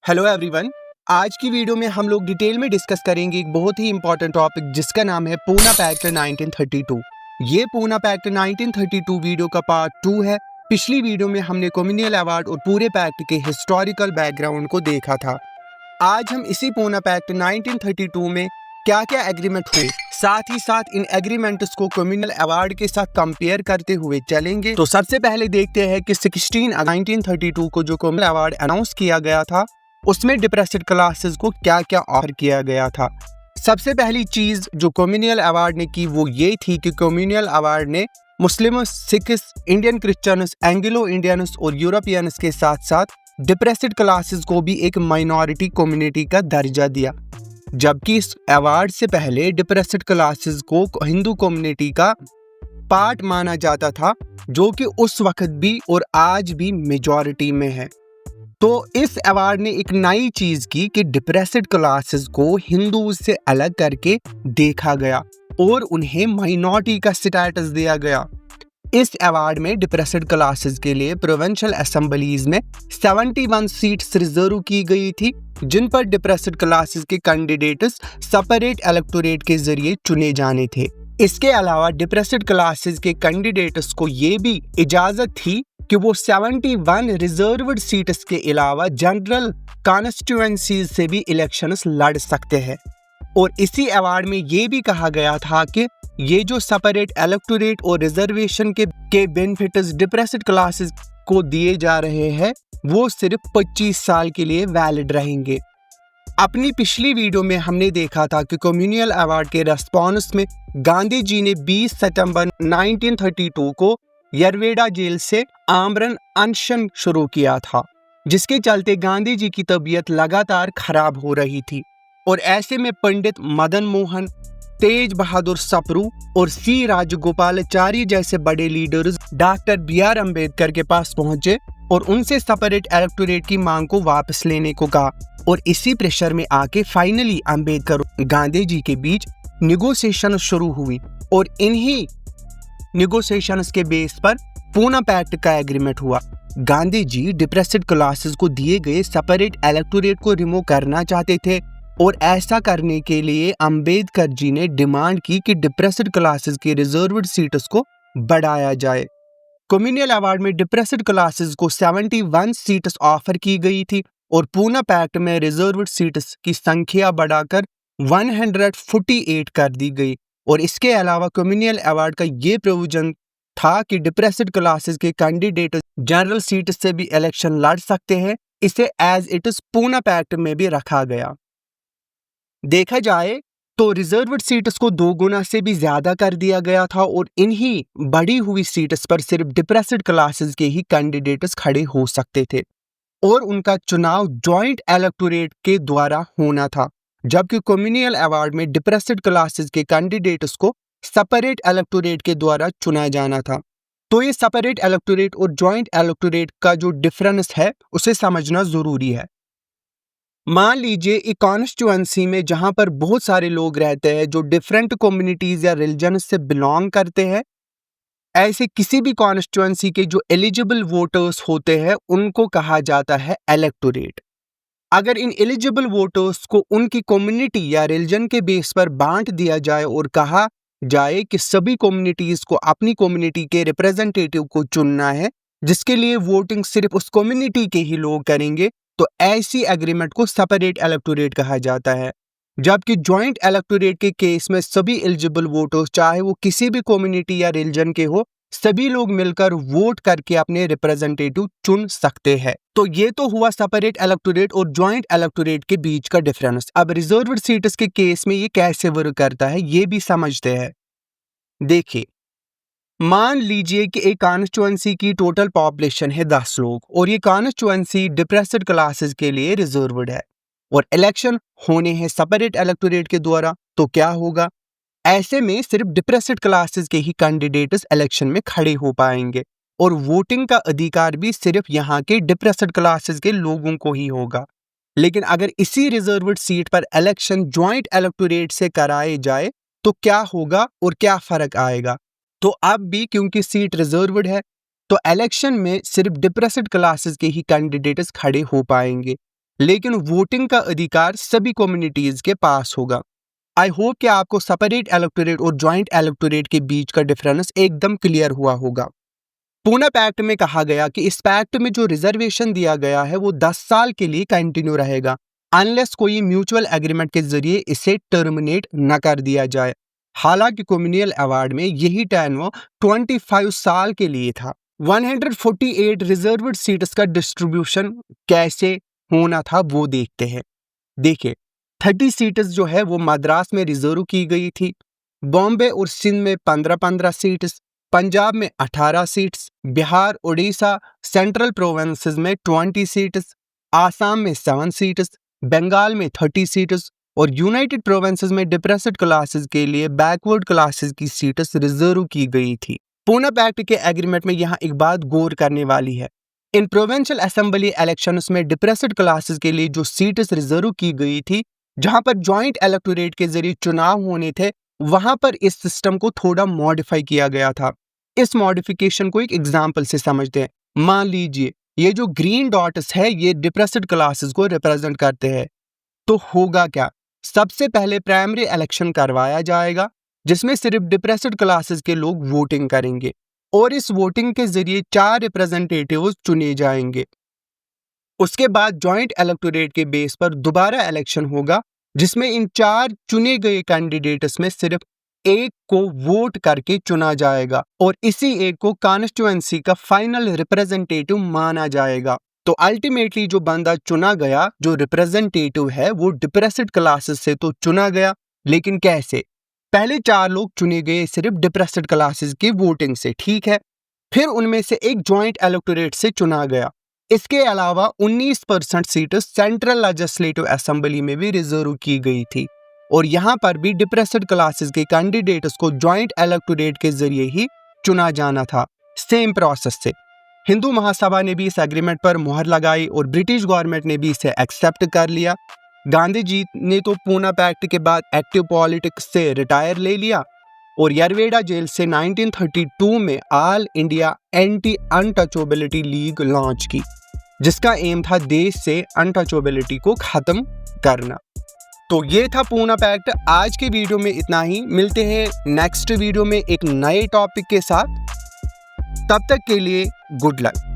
Hello everyone. आज की video में हम लोग डिटेल में डिस्कस करेंगे एक बहुत ही इंपॉर्टेंट टॉपिक जिसका नाम है पूना पैक्ट 1932। ये पूना पैक्ट 1932 वीडियो का पार्ट 2 है। पिछली वीडियो में हमने कम्युनियल अवार्ड और पूरे पैक्ट के हिस्टोरिकल बैकग्राउंड को देखा था। आज हम इसी पूना पैक्ट 1932 में क्या क्या एग्रीमेंट हुए, साथ ही साथ इन एग्रीमेंट्स को कम्युनियल अवार्ड के साथ कंपेयर करते हुए चलेंगे। तो सबसे पहले देखते हैं कि 1932 को जो कम्युनियल अवार्ड अनाउंस किया गया था उसमें डिप्रेस्ड क्लासेस को क्या क्या ऑफर किया गया था। सबसे पहली चीज जो कम्युनियल अवार्ड ने की वो ये थी कि कम्युनियल अवार्ड ने Muslim, Sikhs, Indian Christians, Anglo Indians और यूरोपियंस के साथ साथ डिप्रेस्ड क्लासेस को भी एक माइनॉरिटी कम्युनिटी का दर्जा दिया, जबकि इस अवार्ड से पहले डिप्रेस्ड क्लासेस को हिंदू कम्युनिटी का पार्ट माना जाता था, जो कि उस वक्त भी और आज भी मेजॉरिटी में है। तो इस अवार्ड ने एक नई चीज की कि डिप्रेस्ड क्लासेस को हिंदू से अलग करके देखा गया और उन्हें माइनॉरिटी का स्टेटस दिया गया। इस अवार्ड में डिप्रेस्ड क्लासेस के लिए प्रोविंशियल असेंबलीज में 71 सीट्स रिजर्व की गई थी, जिन पर डिप्रेस्ड क्लासेस के कैंडिडेट्स सेपरेट इलेक्टोरेट के जरिए चुने जाने थे। इसके अलावा डिप्रेस्ड क्लासेस के कैंडिडेट्स को ये भी इजाजत थी कि वो 71 रिजर्व्ड सीट्स के अलावा जनरल कॉन्स्टिट्यूएंसीज से भी इलेक्शंस लड़ सकते हैं। और इसी अवार्ड में ये भी कहा गया था कि ये जो सेपरेट इलेक्टोरेट और रिजर्वेशन के बेनिफिट्स डिप्रेस्ड क्लासेस को दिए जा रहे हैं वो सिर्फ 25 साल के लिए वैलिड रहेंगे। अपनी पिछली वीडियो में हमने देखा था कि कम्युनियल अवार्ड के रेस्पॉन्स में गांधी जी ने 20 सितंबर 1932 को यरवेड़ा जेल से आमरण अनशन शुरू किया था, जिसके चलते गांधी जी की तबीयत लगातार खराब हो रही थी। और ऐसे में पंडित मदन मोहन, तेज बहादुर सप्रू और सी राजगोपालाचारी जैसे बड़े लीडर्स डॉक्टर बी.आर. अम्बेडकर के पास पहुंचे और उनसे सेपरेट इलेक्टोरेट की मांग को वापस लेने को कहा। और इसी प्रेशर में आके फाइनली अम्बेडकर और गांधी जी के बीच निगोशिएशन शुरू हुई और इन्हीं निगोशिएशंस के बेस पर पूना पैक्ट का एग्रीमेंट हुआ। गांधी जी डिप्रेस्ड क्लासेस को दिए गए सेपरेट इलेक्टोरेट को रिमूव करना चाहते थे और ऐसा करने के लिए अम्बेडकर जी ने डिमांड की कि डिप्रेस्ड क्लासेस के रिजर्व्ड सीट्स को बढ़ाया जाए। कम्युनियल अवार्ड में डिप्रेस्ड क्लासेस को 71 सीट्स ऑफर की गई थी और पूना पैक्ट में रिजर्व्ड सीट्स की संख्या बढ़ाकर 148 कर दी गई। और इसके अलावा कम्युनियल अवार्ड का ये प्रोविजन था कि डिप्रेस्ड क्लासेस के कैंडिडेट जनरल सीट से भी इलेक्शन लड़ सकते हैं। इसे as it is Poona pact में भी रखा गया। देखा जाए तो रिजर्व्ड सीट्स को 2 गुना से भी ज्यादा कर दिया गया था और इन्हीं बढ़ी हुई सीट्स पर सिर्फ डिप्रेस्ड क्लासेस के ही कैंडिडेट्स खड़े हो सकते थे और उनका चुनाव जॉइंट इलेक्टोरेट के द्वारा होना था, जबकि कम्युनियल अवार्ड में डिप्रेस्ड क्लासेस के कैंडिडेट्स को सेपरेट इलेक्टोरेट के द्वारा चुना जाना था। तो ये सेपरेट इलेक्टोरेट और जॉइंट इलेक्टोरेट का जो डिफरेंस है उसे समझना जरूरी है। मान लीजिए एक कॉन्स्टिट्यूएंसी में जहां पर बहुत सारे लोग रहते हैं जो डिफरेंट कम्युनिटीज या रिलीजन से बिलोंग करते हैं, ऐसे किसी भी कॉन्स्टिट्यूएंसी के जो एलिजिबल वोटर्स होते हैं उनको कहा जाता है इलेक्टोरेट। अगर इन एलिजिबल वोटर्स को उनकी कम्युनिटी या रिलीजन के बेस पर बांट दिया जाए और कहा जाए कि सभी कम्युनिटीज को अपनी कम्युनिटी के रिप्रेजेंटेटिव को चुनना है, जिसके लिए वोटिंग सिर्फ उस कम्युनिटी के ही लोग करेंगे, तो ऐसी एग्रीमेंट को सेपरेट इलेक्टोरेट कहा जाता है। जबकि जॉइंट इलेक्टोरेट के केस में सभी एलिजिबल वोटर्स चाहे वो किसी भी कम्युनिटी या रिलीजन के हो, सभी लोग मिलकर वोट करके अपने रिप्रेजेंटेटिव चुन सकते हैं। तो ये तो हुआ सेपरेट इलेक्टोरेट और जॉइंट इलेक्टोरेट के बीच का डिफरेंस। अब रिजर्व्ड सीट्स के केस में ये कैसे वर्क करता है ये भी समझते हैं। देखिए, मान लीजिए कि एक कॉन्स्टिट्यूएंसी की टोटल पॉपुलेशन है 10 लोग और ये कॉन्स्टिट्यूएंसी डिप्रेस्ड क्लासेस के लिए रिजर्व्ड है और इलेक्शन होने हैं सेपरेट इलेक्टोरेट के द्वारा, तो क्या होगा? ऐसे में सिर्फ डिप्रेस्ड क्लासेस के ही कैंडिडेट्स इलेक्शन में खड़े हो पाएंगे और वोटिंग का अधिकार भी सिर्फ यहाँ के डिप्रेस्ड क्लासेस के लोगों को ही होगा। लेकिन अगर इसी रिजर्व्ड सीट पर इलेक्शन जॉइंट इलेक्टोरेट से कराए जाए तो क्या होगा और क्या फर्क आएगा? तो अब भी क्योंकि सीट रिजर्व्ड है तो इलेक्शन में सिर्फ डिप्रेस्ड क्लासेस के ही कैंडिडेट्स खड़े हो पाएंगे लेकिन वोटिंग का अधिकार सभी कम्युनिटीज के पास होगा। आई होप कि आपको सेपरेट इलेक्टोरेट और जॉइंट इलेक्टोरेट के बीच का डिफरेंस एकदम क्लियर हुआ होगा। पूना पैक्ट में कहा गया कि इस पैक्ट में जो रिजर्वेशन दिया गया है वो 10 साल के लिए कंटिन्यू रहेगा, अनलेस कोई म्यूचुअल एग्रीमेंट के जरिए इसे टर्मिनेट न कर दिया जाए। हालांकि कम्युनियल अवार्ड में यही टर्म 25 साल के लिए था। 148 रिजर्व्ड सीट्स का डिस्ट्रीब्यूशन कैसे होना था वो देखते हैं। देखिए, 30 सीट्स जो है वो मद्रास में रिजर्व की गई थी, बॉम्बे और सिंध में 15-15 सीट्स, पंजाब में 18 seats, Bihar, Orissa, central provinces में 20 सीट्स, आसाम में 7 सीट्स, बंगाल में 30 सीट्स और यूनाइटेड प्रोविंसेस में डिप्रेस्ड क्लासेस के लिए बैकवर्ड क्लासेस की सीट्स रिजर्व की गई थी। पूना पैक्ट के एग्रीमेंट में यहाँ एक बात गौर करने वाली है। इन प्रोविंशियल असेंबली इलेक्शंस में डिप्रेस्ड क्लासेस के लिए जो सीट्स रिजर्व की गई थी, जहां पर जॉइंट इलेक्टोरेट के जरिए चुनाव होने थे, वहां पर इस सिस्टम को थोड़ा मॉडिफाई किया गया था। इस मॉडिफिकेशन को एक एग्जांपल से समझते हैं। मान लीजिए ये जो ग्रीन डॉट्स है ये डिप्रेस्ड क्लासेस को रिप्रेजेंट करते हैं। तो होगा क्या, सबसे पहले प्राइमरी इलेक्शन करवाया जाएगा जिसमें सिर्फ डिप्रेस्ड क्लासेस के लोग वोटिंग करेंगे और इस वोटिंग के जरिए 4 रिप्रेजेंटेटिव्स चुने जाएंगे। उसके बाद जॉइंट इलेक्टोरेट के बेस पर दोबारा इलेक्शन होगा जिसमें इन 4 चुने गए कैंडिडेट्स में सिर्फ एक को वोट करके चुना जाएगा और इसी एक को कॉन्स्टिट्यूएंसी का फाइनल रिप्रेजेंटेटिव माना जाएगा। तो अल्टीमेटली जो बंदा चुना गया, जो रिप्रेजेंटेटिव है, वो डिप्रेस्ड क्लासेस से तो चुना गया, लेकिन कैसे? पहले 4 लोग चुने गए सिर्फ डिप्रेस्ड क्लासेस की वोटिंग से, ठीक है। फिर उनमें से एक जॉइंट इलेक्टोरेट से चुना गया। इसके अलावा 19% सीट सेंट्रल लेजिस्लेटिव असेंबली में भी रिजर्व की गई थी और यहाँ पर भी डिप्रेस्ड क्लासेस के कैंडिडेट्स को जॉइंट इलेक्टोरेट के जरिए ही चुना जाना था, सेम प्रोसेस से। हिंदू महासभा ने भी इस एग्रीमेंट पर मुहर लगाई और ब्रिटिश गवर्नमेंट ने भी इसे एक्सेप्ट कर लिया। गांधी जी ने तो पूना पैक्ट के बाद एक्टिव पॉलिटिक्स से रिटायर ले लिया और यरवेड़ा जेल से 1932 में all India anti untouchability league launch की, जिसका एम था देश से अनटचेबिलिटी को खत्म करना। तो ये था पूना पैक्ट। आज के वीडियो में इतना ही, मिलते हैं नेक्स्ट वीडियो में एक नए टॉपिक के साथ। तब तक के लिए गुड लक।